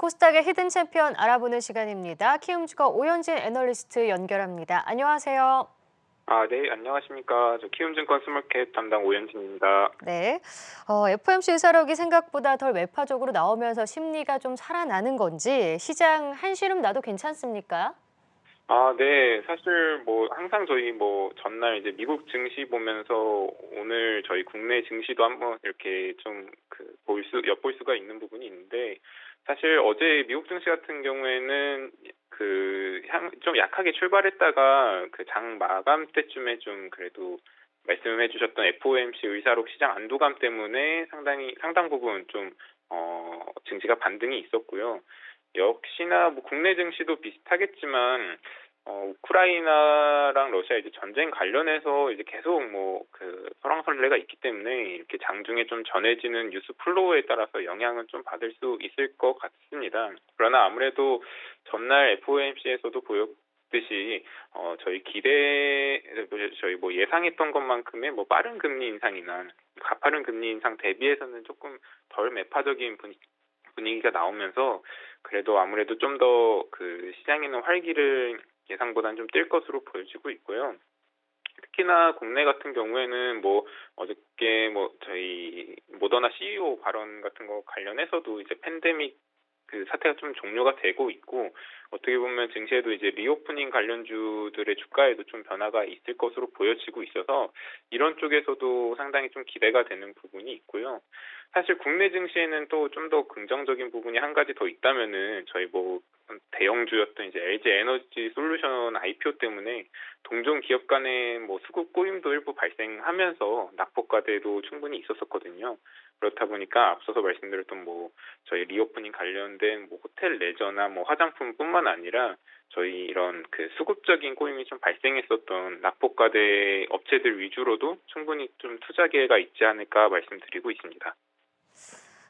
코스닥의 히든 챔피언 알아보는 시간입니다. 키움주가 오현진 애널리스트 연결합니다. 안녕하세요. 네, 안녕하십니까. 저 키움증권 스몰캡 담당 오현진입니다. 네. FOMC 의사록이 생각보다 덜 매파적으로 나오면서 심리가 좀 살아나는 건지 시장 한시름 나도 괜찮습니까? 네. 사실 뭐 항상 저희 뭐 전날 이제 미국 증시 보면서 오늘 저희 국내 증시도 한번 이렇게 좀 엿볼 수가 있는 부분이 있는데, 사실 어제 미국 증시 같은 경우에는 좀 약하게 출발했다가 그 장 마감 때쯤에 좀 그래도 말씀해 주셨던 FOMC 의사록 시장 안도감 때문에 상당 부분 좀 증시가 반등이 있었고요. 역시나 뭐 국내 증시도 비슷하겠지만 우크라이나랑 러시아 이제 전쟁 관련해서 이제 계속 뭐 설왕설래가 있기 때문에 이렇게 장중에 좀 전해지는 뉴스 플로우에 따라서 영향은 좀 받을 수 있을 것 같습니다. 그러나 아무래도 전날 FOMC에서도 보였듯이 저희 뭐 예상했던 것만큼의 뭐 빠른 금리 인상이나 가파른 금리 인상 대비해서는 조금 덜 매파적인 분위기가 나오면서 그래도 아무래도 좀 더 시장에는 활기를 예상보다는 좀 뛸 것으로 보여지고 있고요. 특히나 국내 같은 경우에는 뭐 어저께 뭐 저희 모더나 CEO 발언 같은 거 관련해서도 이제 팬데믹 사태가 좀 종료가 되고 있고, 어떻게 보면 증시에도 이제 리오프닝 관련주들의 주가에도 좀 변화가 있을 것으로 보여지고 있어서 이런 쪽에서도 상당히 좀 기대가 되는 부분이 있고요. 사실 국내 증시에는 또 좀 더 긍정적인 부분이 한 가지 더 있다면은 저희 뭐 대형주였던 이제 LG 에너지 솔루션 IPO 때문에 동종 기업 간의 뭐 수급 꼬임도 일부 발생하면서 낙폭과대도 충분히 있었었거든요. 그렇다 보니까 앞서서 말씀드렸던 뭐 저희 리오프닝 관련된 뭐 호텔 레저나 뭐 화장품뿐만 아니라 저희 이런 수급적인 꼬임이 좀 발생했었던 낙폭과대 업체들 위주로도 충분히 좀 투자 기회가 있지 않을까 말씀드리고 있습니다.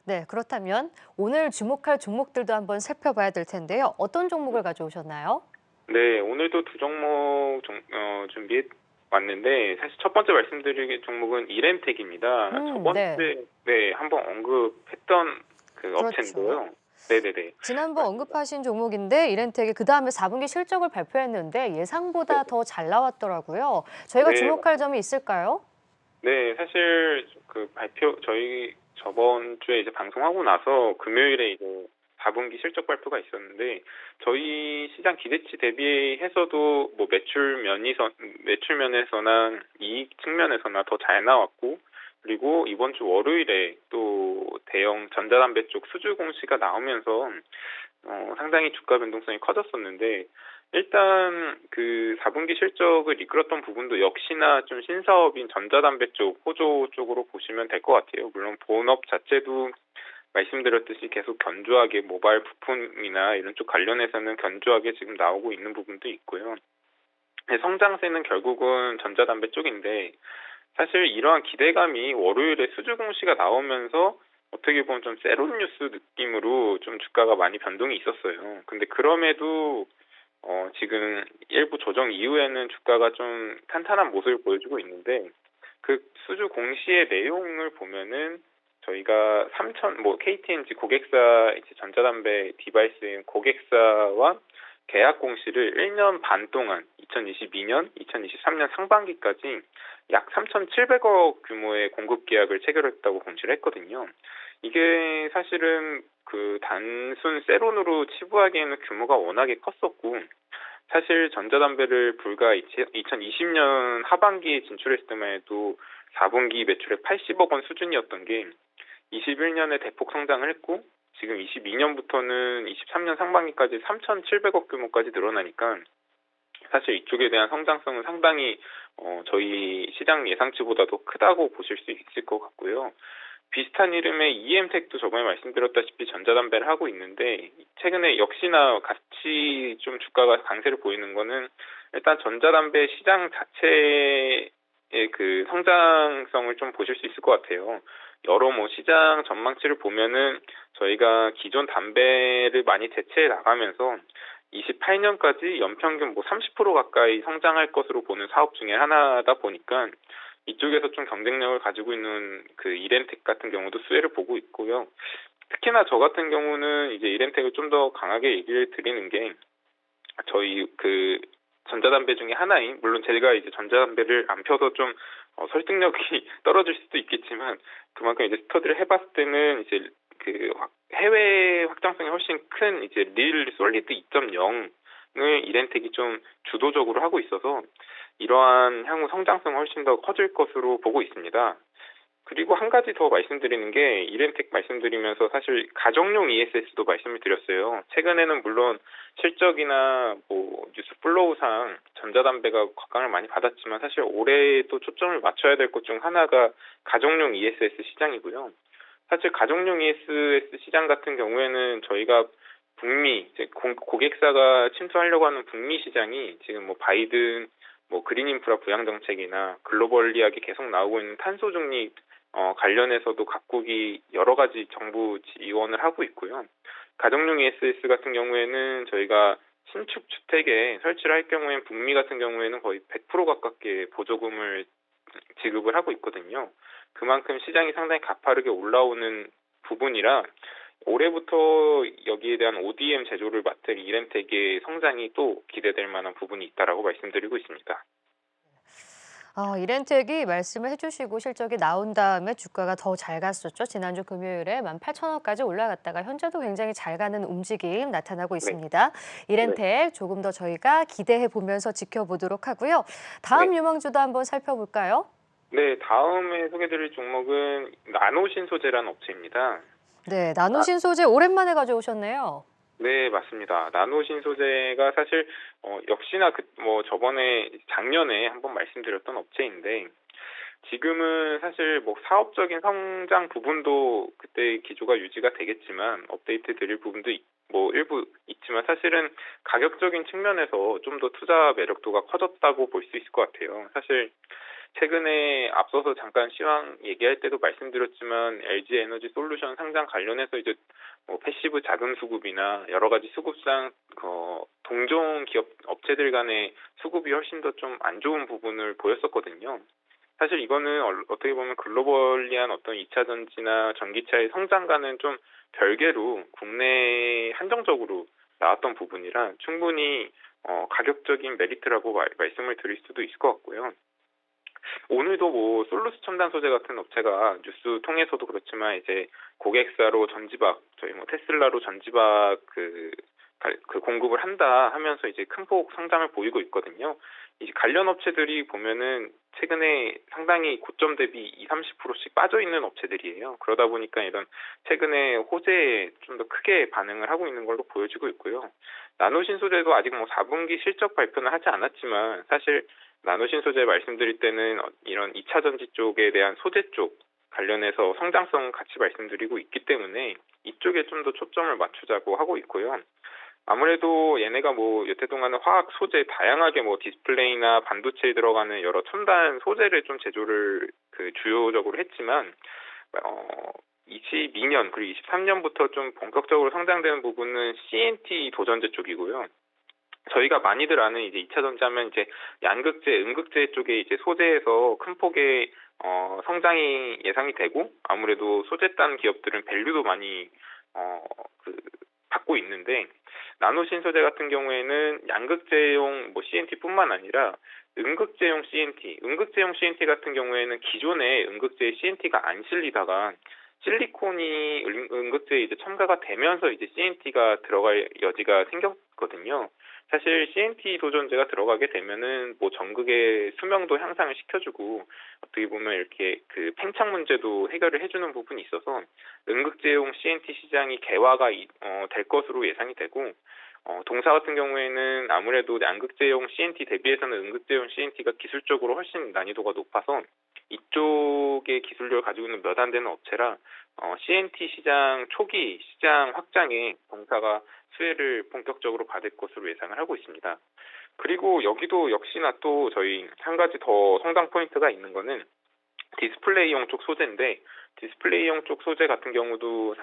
네, 그렇다면 오늘 주목할 종목들도 한번 살펴봐야 될 텐데요. 어떤 종목을 가져오셨나요? 네, 오늘도 두 종목 준비해 왔는데, 사실 첫 번째 말씀드릴 종목은 이렌텍입니다. 네. 저번주에 네, 한번 언급했던 그렇죠. 업체인데요. 네네네. 지난번 언급하신 종목인데 이렌텍이 그다음에 4분기 실적을 발표했는데 네, 예상보다 더 잘 나왔더라고요. 저희가 네, 주목할 점이 있을까요? 네, 사실 저희 저번 주에 이제 방송하고 나서 금요일에 이제 4분기 실적 발표가 있었는데, 저희 시장 기대치 대비해서도 뭐 매출 면에서나 이익 측면에서나 더 잘 나왔고, 그리고 이번 주 월요일에 또 대형 전자담배 쪽 수주 공시가 나오면서 상당히 주가 변동성이 커졌었는데, 일단 4분기 실적을 이끌었던 부분도 역시나 좀 신사업인 전자담배 쪽 호조 쪽으로 보시면 될 것 같아요. 물론 본업 자체도 말씀드렸듯이 계속 견조하게 모바일 부품이나 이런 쪽 관련해서는 견조하게 지금 나오고 있는 부분도 있고요. 네, 성장세는 결국은 전자담배 쪽인데, 사실 이러한 기대감이 월요일에 수주 공시가 나오면서 어떻게 보면 좀 세론 뉴스 느낌으로 좀 주가가 많이 변동이 있었어요. 근데 그럼에도 지금 일부 조정 이후에는 주가가 좀 탄탄한 모습을 보여주고 있는데, 수주 공시의 내용을 보면은 저희가 KTNG 고객사 이제 전자담배 디바이스인 고객사와 계약 공시를 1년 반 동안 2022년, 2023년 상반기까지 약 3,700억 규모의 공급 계약을 체결했다고 공시를 했거든요. 이게 사실은 단순 세론으로 치부하기에는 규모가 워낙에 컸었고, 사실 전자담배를 불과 2020년 하반기에 진출했을 때만 해도 4분기 매출액 80억 원 수준이었던 게 21년에 대폭 성장을 했고, 지금 22년부터는 23년 상반기까지 3,700억 규모까지 늘어나니까 사실 이쪽에 대한 성장성은 상당히 저희 시장 예상치보다도 크다고 보실 수 있을 것 같고요. 비슷한 이름의 EM텍도 저번에 말씀드렸다시피 전자담배를 하고 있는데, 최근에 역시나 같이 좀 주가가 강세를 보이는 거는 일단 전자담배 시장 자체의 성장성을 좀 보실 수 있을 것 같아요. 여러 뭐 시장 전망치를 보면은 저희가 기존 담배를 많이 대체해 나가면서 28년까지 연평균 뭐 30% 가까이 성장할 것으로 보는 사업 중에 하나다 보니까 이쪽에서 좀 경쟁력을 가지고 있는 이렌텍 같은 경우도 수혜를 보고 있고요. 특히나 저 같은 경우는 이제 이렌텍을 좀 더 강하게 얘기를 드리는 게 저희 그 전자담배 중에 하나인, 물론 제가 이제 전자담배를 안 펴서 좀 설득력이 떨어질 수도 있겠지만, 그만큼 이제 스터디를 해봤을 때는 이제 해외 확장성이 훨씬 큰 이제 릴 솔리드 2.0을 이렌텍이 좀 주도적으로 하고 있어서 이러한 향후 성장성은 훨씬 더 커질 것으로 보고 있습니다. 그리고 한 가지 더 말씀드리는 게, 이렌텍 말씀드리면서 사실 가정용 ESS도 말씀을 드렸어요. 최근에는 물론 실적이나 뭐 뉴스 플로우상 전자담배가 곽강을 많이 받았지만, 사실 올해 또 초점을 맞춰야 될 것 중 하나가 가정용 ESS 시장이고요. 사실 가정용 ESS 시장 같은 경우에는 저희가 북미 이제 고객사가 침투하려고 하는 북미 시장이 지금 뭐 바이든 뭐 그린 인프라 부양 정책이나 글로벌리하게 계속 나오고 있는 탄소 중립 관련해서도 각국이 여러 가지 정부 지원을 하고 있고요. 가정용 ESS 같은 경우에는 저희가 신축 주택에 설치를 할 경우엔 북미 같은 경우에는 거의 100% 가깝게 보조금을 지급을 하고 있거든요. 그만큼 시장이 상당히 가파르게 올라오는 부분이라 올해부터 여기에 대한 ODM 제조를 맡을 이렌텍의 성장이 또 기대될 만한 부분이 있다라고 말씀드리고 있습니다. 이렌텍이 말씀을 해주시고 실적이 나온 다음에 주가가 더 잘 갔었죠. 지난주 금요일에 18,000원까지 올라갔다가 현재도 굉장히 잘 가는 움직임 나타나고 네. 있습니다. 이렌텍 조금 더 저희가 기대해 보면서 지켜보도록 하고요. 다음 네. 유망주도 한번 살펴볼까요? 네, 다음에 소개드릴 종목은 나노신소재라는 업체입니다. 네, 아, 나노신소재 오랜만에 가져오셨네요. 네, 맞습니다. 나노신소재가 사실 역시나 뭐 저번에 작년에 한번 말씀드렸던 업체인데, 지금은 사실 뭐 사업적인 성장 부분도 그때 기조가 유지가 되겠지만 업데이트 드릴 부분도 뭐 일부 있지만, 사실은 가격적인 측면에서 좀 더 투자 매력도가 커졌다고 볼 수 있을 것 같아요. 사실 최근에 앞서서 잠깐 시황 얘기할 때도 말씀드렸지만, LG 에너지 솔루션 상장 관련해서 이제 뭐 패시브 자금 수급이나 여러 가지 수급상 동종 기업 업체들 간의 수급이 훨씬 더 좀 안 좋은 부분을 보였었거든요. 사실 이거는 어떻게 보면 글로벌리한 어떤 2차 전지나 전기차의 성장과는 좀 별개로 국내에 한정적으로 나왔던 부분이라 충분히 가격적인 메리트라고 말씀을 드릴 수도 있을 것 같고요. 오늘도 뭐 솔루스 첨단 소재 같은 업체가 뉴스 통해서도 그렇지만 이제 고객사로 전지박, 저희 뭐 테슬라로 전지박 그 공급을 한다 하면서 이제 큰 폭 성장을 보이고 있거든요. 이 관련 업체들이 보면은 최근에 상당히 고점 대비 20, 30%씩 빠져 있는 업체들이에요. 그러다 보니까 이런 최근에 호재에 좀 더 크게 반응을 하고 있는 걸로 보여지고 있고요. 나노신소재도 아직 뭐 4분기 실적 발표는 하지 않았지만, 사실 나노신소재 말씀드릴 때는 이런 2차 전지 쪽에 대한 소재 쪽 관련해서 성장성 같이 말씀드리고 있기 때문에 이쪽에 좀 더 초점을 맞추자고 하고 있고요. 아무래도 얘네가 뭐 여태 동안은 화학 소재 다양하게 뭐 디스플레이나 반도체에 들어가는 여러 첨단 소재를 좀 제조를 주요적으로 했지만, 22년 그리고 23년부터 좀 본격적으로 성장되는 부분은 CNT 도전제 쪽이고요. 저희가 많이들 아는 이제 2차 전지하면 이제 양극재, 음극재 쪽에 이제 소재에서 큰 폭의 성장이 예상이 되고, 아무래도 소재 딴 기업들은 밸류도 많이 어, 그 받고 있는데, 나노 신소재 같은 경우에는 양극재용 뭐 CNT뿐만 아니라 음극재용 CNT, 음극재용 CNT 같은 경우에는 기존에 음극재에 CNT가 안 실리다가 실리콘이 음극재에 이제 첨가가 되면서 이제 CNT가 들어갈 여지가 생겼거든요. 사실 CNT 도전제가 들어가게 되면은 뭐 전극의 수명도 향상을 시켜주고, 어떻게 보면 이렇게 그 팽창 문제도 해결을 해주는 부분이 있어서 음극재용 CNT 시장이 개화가 될 것으로 예상이 되고, 동사 같은 경우에는 아무래도 양극재용 CNT 대비해서는 음극재용 CNT가 기술적으로 훨씬 난이도가 높아서 이쪽의 기술력을 가지고 있는 몇 안 되는 업체라 CNT 시장 초기 시장 확장에 동사가 수혜를 본격적으로 받을 것으로 예상을 하고 있습니다. 그리고 여기도 역시나 또 저희 한 가지 더 성장 포인트가 있는 거는 디스플레이용 쪽 소재인데, 디스플레이용 쪽 소재 같은 경우도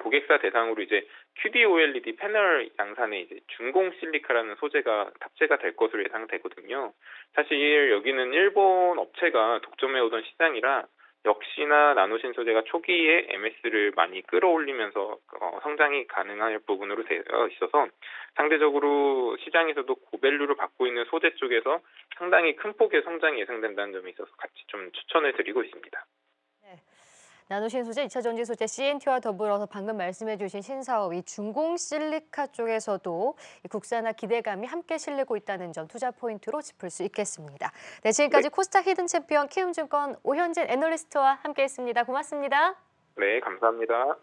고객사 대상으로 이제 QD-OLED 패널 양산에 이제 중공 실리카라는 소재가 탑재가 될 것으로 예상되거든요. 사실 여기는 일본 업체가 독점해 오던 시장이라 역시나 나노신소재가 초기에 MS를 많이 끌어올리면서 성장이 가능할 부분으로 되어 있어서 상대적으로 시장에서도 고밸류를 받고 있는 소재 쪽에서 상당히 큰 폭의 성장이 예상된다는 점에 있어서 같이 좀 추천을 드리고 있습니다. 네. 나노신소재, 2차 전지 소재 CNT와 더불어서 방금 말씀해주신 신사업, 이 중공 실리카 쪽에서도 이 국산화 기대감이 함께 실리고 있다는 점 투자 포인트로 짚을 수 있겠습니다. 네, 지금까지 네. 코스닥 히든 챔피언 키움증권 오현진 애널리스트와 함께했습니다. 고맙습니다. 네, 감사합니다.